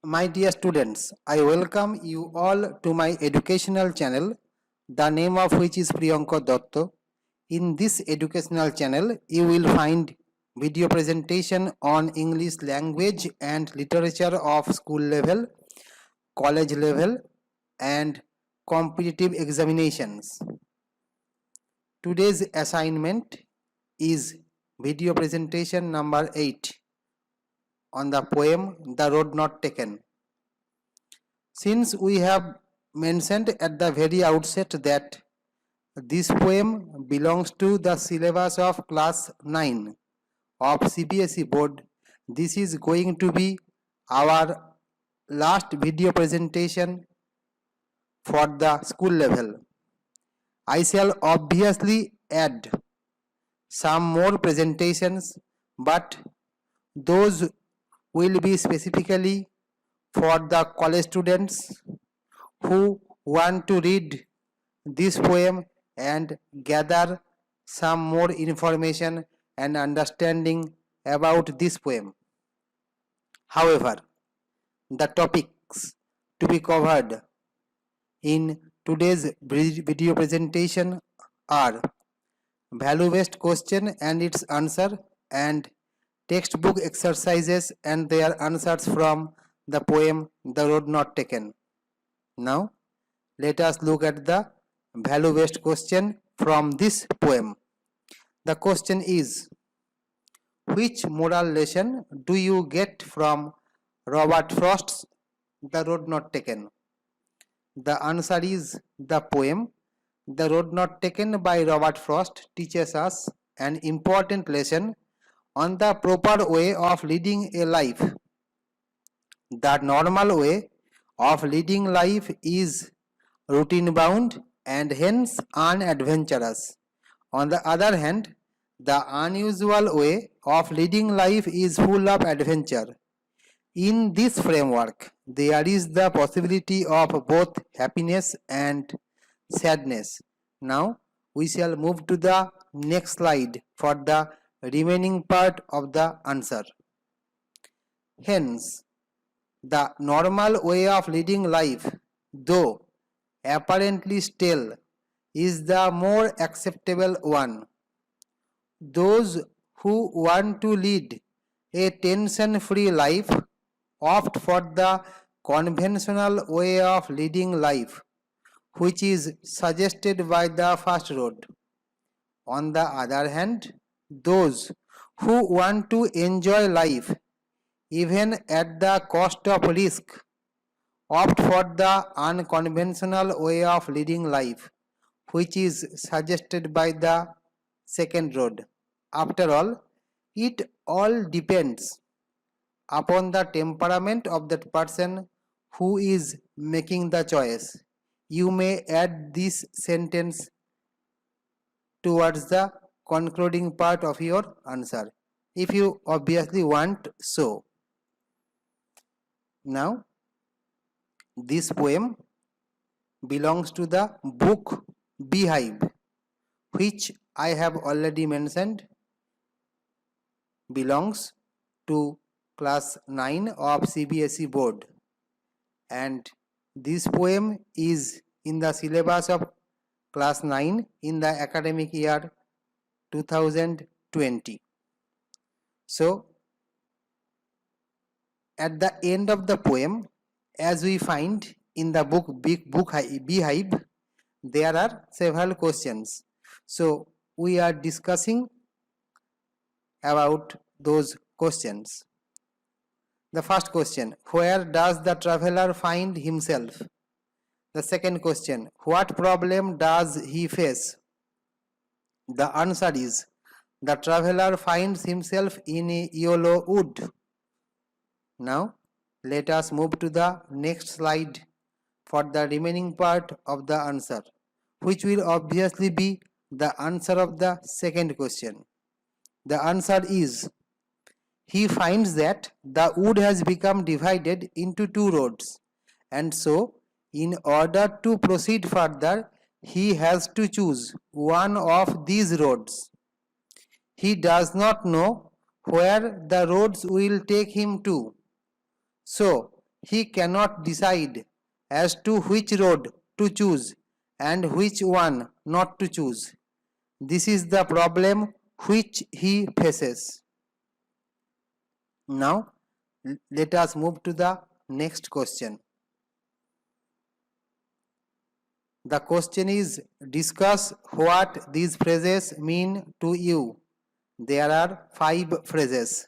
My dear students, I welcome you all to my educational channel, the name of which is Priyanka Dotto. In this educational channel, you will find video presentation on English language and literature of school level, college level, and competitive examinations. Today's assignment is video presentation number 8 on the poem The Road Not Taken. Since we have mentioned at the very outset that this poem belongs to the syllabus of class 9 of CBSE board, this is going to be our last video presentation for the school level. I shall obviously add some more presentations, but those will be specifically for the college students who want to read this poem and gather some more information and understanding about this poem. However, the topics to be covered in today's video presentation are value-based question and its answer, and textbook exercises and their answers from the poem The Road Not Taken. Now, let us look at the value-based question from this poem. The question is, which moral lesson do you get from Robert Frost's The Road Not Taken? The answer is the poem The Road Not Taken by Robert Frost teaches us an important lesson on the proper way of leading a life. The normal way of leading life is routine bound and hence unadventurous. On the other hand, the unusual way of leading life is full of adventure. In this framework, there is the possibility of both happiness and sadness. Now, we shall move to the next slide for the remaining part of the answer. Hence, the normal way of leading life, though apparently stale, is the more acceptable one. Those who want to lead a tension-free life opt for the conventional way of leading life, which is suggested by the first road. On the other hand, those who want to enjoy life, even at the cost of risk, opt for the unconventional way of leading life, which is suggested by the second road. After all, it all depends upon the temperament of that person who is making the choice. You may add this sentence towards the concluding part of your answer, if you obviously want so. Now, this poem belongs to the book Beehive, which I have already mentioned belongs to class 9 of CBSE board, and this poem is in the syllabus of class 9 in the academic year 2020. So, at the end of the poem, as we find in the book Beehive, there are several questions. So, we are discussing about those questions. The first question, where does the traveler find himself? The second question, what problem does he face? The answer is, the traveler finds himself in a yellow wood. Now, let us move to the next slide for the remaining part of the answer, which will obviously be the answer of the second question. The answer is, he finds that the wood has become divided into two roads, and so in order to proceed further, he has to choose one of these roads. He does not know where the roads will take him to, so he cannot decide as to which road to choose and which one not to choose. This is the problem which he faces. Now, let us move to the next question. The question is, discuss what these phrases mean to you. There are 5 phrases.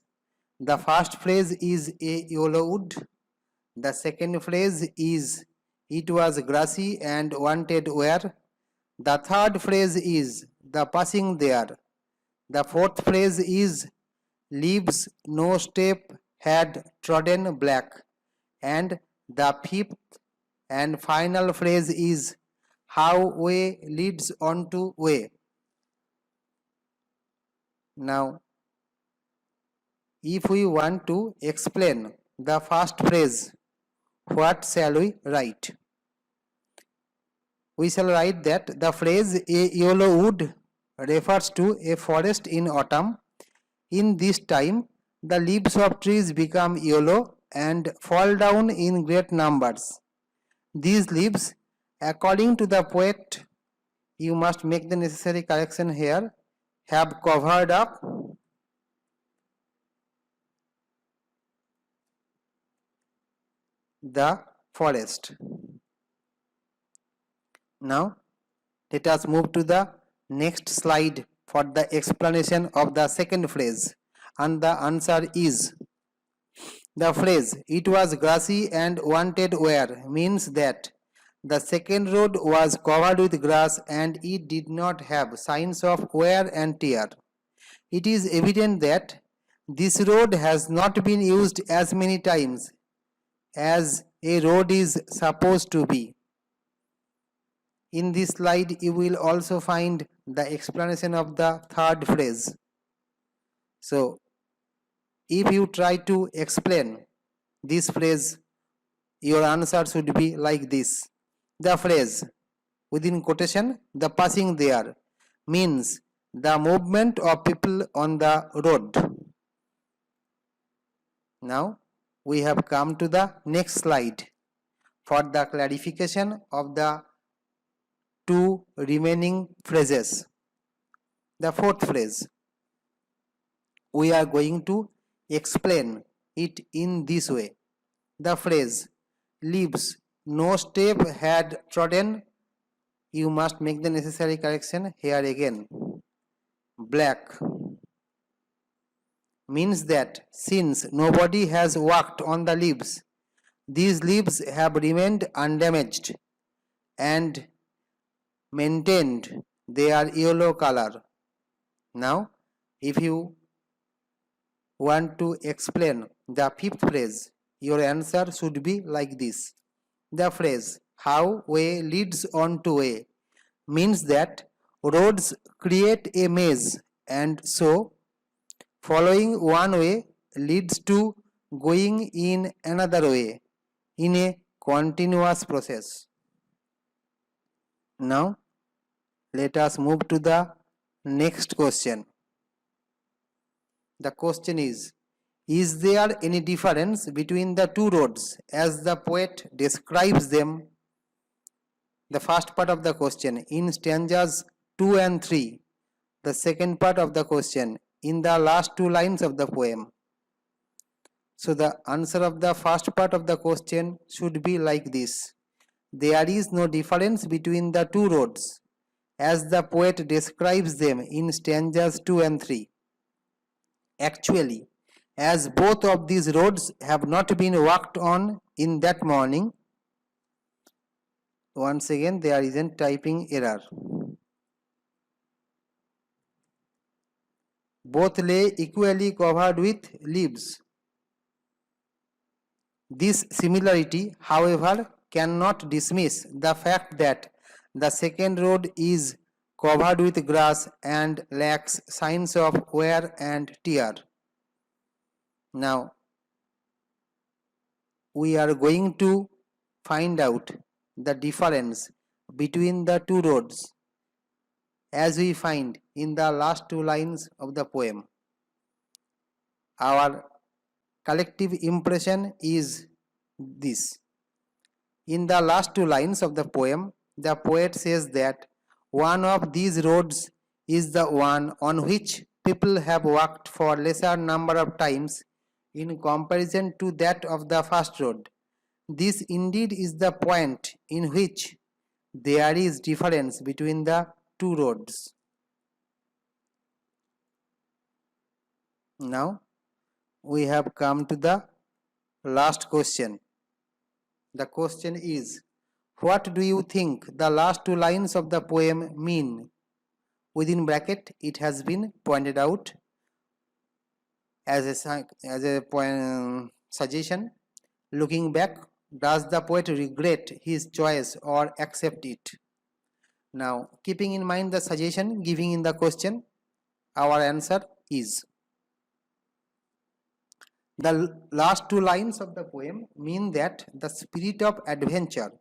The first phrase is a yellow wood. The second phrase is it was grassy and wanted where. The third phrase is the passing there. The fourth phrase is leaves no step had trodden black. And the fifth and final phrase is how way leads on to way. Now, if we want to explain the first phrase, what shall we write? We shall write that the phrase a yellow wood refers to a forest in autumn. In this time, the leaves of trees become yellow and fall down in great numbers. These leaves, according to the poet, you must make the necessary correction here, have covered up the forest. Now, let us move to the next slide for the explanation of the second phrase, and the answer is the phrase it was grassy and wanted where means that the second road was covered with grass and it did not have signs of wear and tear. It is evident that this road has not been used as many times as a road is supposed to be. In this slide, you will also find the explanation of the third phrase. So, if you try to explain this phrase, your answer should be like this. The phrase, within quotation, the passing there, means the movement of people on the road. Now, we have come to the next slide for the clarification of the 2 remaining phrases. The fourth phrase, we are going to explain it in this way. The phrase leaves no step had trodden, you must make the necessary correction here again. Black means that since nobody has walked on the leaves, these leaves have remained undamaged and maintained their yellow color. Now, if you want to explain the fifth phrase, your answer should be like this. The phrase how way leads on to way means that roads create a maze and so following one way leads to going in another way in a continuous process. Now, let us move to the next question. The question is there any difference between the 2 roads as the poet describes them? The first part of the question in stanzas 2 and 3. The second part of the question in the last 2 lines of the poem. So the answer of the first part of the question should be like this. There is no difference between the 2 roads as the poet describes them in stanzas 2 and 3. Actually, as both of these roads have not been walked on in that morning, once again there is a typing error. Both lay equally covered with leaves. This similarity, however, cannot dismiss the fact that the second road is covered with grass and lacks signs of wear and tear. Now, we are going to find out the difference between the 2 roads as we find in the last 2 lines of the poem. Our collective impression is this. In the last two lines of the poem, the poet says that one of these roads is the one on which people have walked for lesser number of times in comparison to that of the first road. This indeed is the point in which there is difference between the two roads. Now we have come to the last question. The question is, what do you think the last two lines of the poem mean? Within bracket, it has been pointed out as a suggestion. Looking back, does the poet regret his choice or accept it? Now, keeping in mind the suggestion given in the question, our answer is the last two lines of the poem mean that the spirit of adventure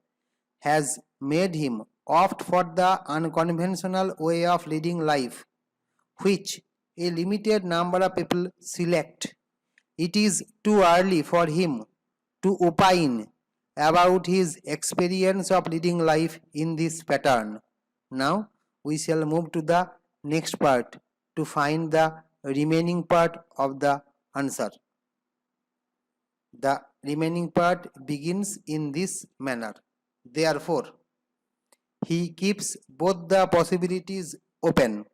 has made him opt for the unconventional way of leading life, which a limited number of people select. It is too early for him to opine about his experience of leading life in this pattern. Now we shall move to the next part to find the remaining part of the answer. The remaining part begins in this manner. Therefore, he keeps both the possibilities open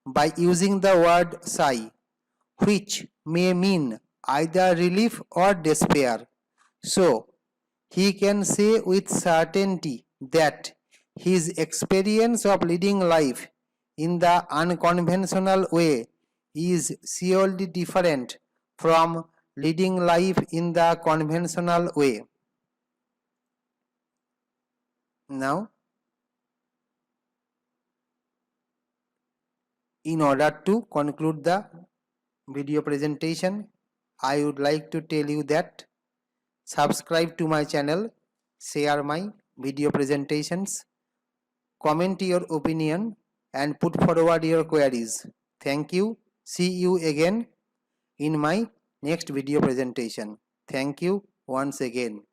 by using the word sigh, which may mean either relief or despair. So, he can say with certainty that his experience of leading life in the unconventional way is surely different from leading life in the conventional way. Now, in order to conclude the video presentation, I would like to tell you that subscribe to my channel, share my video presentations, comment your opinion and put forward your queries. Thank you. See you again in my next video presentation. Thank you once again.